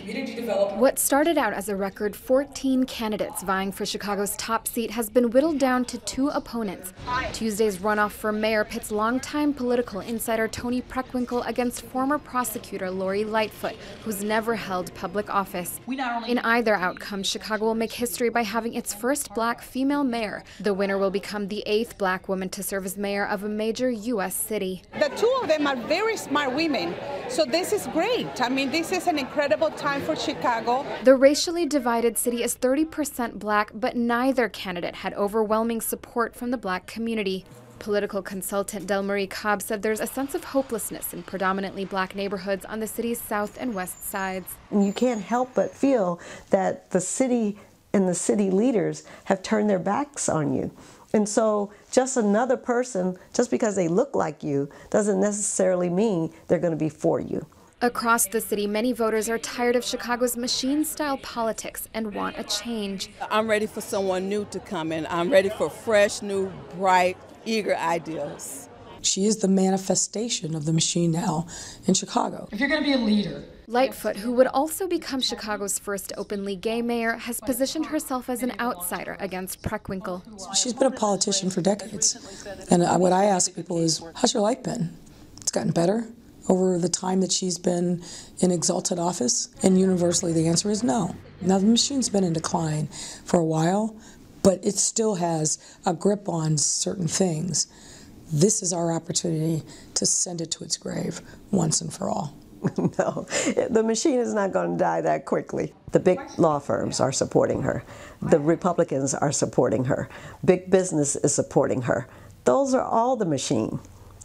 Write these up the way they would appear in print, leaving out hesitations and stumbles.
community development. What started out as a record 14 candidates vying for Chicago's top seat has been whittled down to 2 opponents. Tuesday's runoff for mayor pits longtime political insider Toni PRECKWINKLE against former prosecutor Lori Lightfoot, who's never held public office. In either outcome, Chicago will make history by having its first black female mayor. The winner will become the 8th black woman to serve as mayor of a major U.S. city. The 2 of them are very smart women, so this is great. I mean, this is an incredible time for Chicago. The racially divided city is 30% black, but neither candidate had overwhelming support from the black community. Political consultant DELMARIE COBB said there's a sense of hopelessness in predominantly black neighborhoods on the city's south and west sides. And you can't help but feel that the city and the city leaders have turned their backs on you. And so just another person, just because they look like you, doesn't necessarily mean they're going to be for you. Across the city, many voters are tired of Chicago's machine-style politics and want a change. I'm ready for someone new to come in. I'm ready for fresh, new, bright, eager ideas. She is the manifestation of the machine now in Chicago. If you're going to be a leader. Lightfoot, who would also become Chicago's first openly gay mayor, has positioned herself as an outsider against PRECKWINKLE. She's been a politician for decades. And what I ask people is, how's your life been? It's gotten better over the time that she's been in exalted office? And universally the answer is no. Now the machine's been in decline for a while, but it still has a grip on certain things. This is our opportunity to send it to its grave once and for all. No, the machine is not going to die that quickly. The big law firms are supporting her. The Republicans are supporting her. Big business is supporting her. Those are all the machine.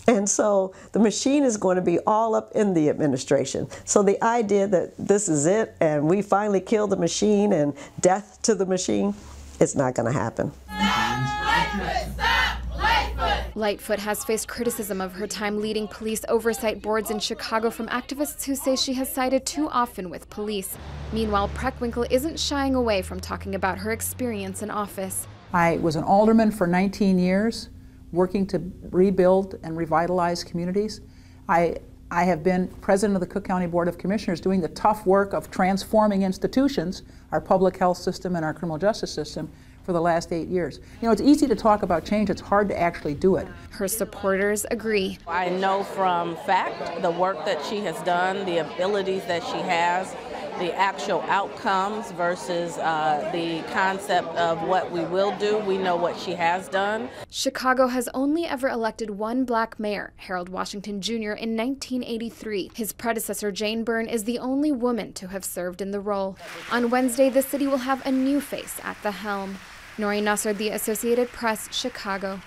And so the machine is going to be all up in the administration. So the idea that this is it and we finally killed the machine and death to the machine, it's not going to happen. Lightfoot has faced criticism of her time leading police oversight boards in Chicago from activists who say she has sided too often with police. Meanwhile, PRECKWINKLE isn't shying away from talking about her experience in office. I was an alderman for 19 years, working to rebuild and revitalize communities. I have been president of the Cook County Board of Commissioners, doing the tough work of transforming institutions, our public health system and our criminal justice system, for the last 8 years. You know, it's easy to talk about change, it's hard to actually do it. Her supporters agree. I know from fact the work that she has done, the abilities that she has, the actual outcomes versus the concept of what we will do. We know what she has done. Chicago has only ever elected 1 black mayor, Harold Washington Jr., in 1983. His predecessor, Jane Byrne, is the only woman to have served in the role. On Wednesday, the city will have a new face at the helm. Noreen Nasser, The Associated Press, Chicago.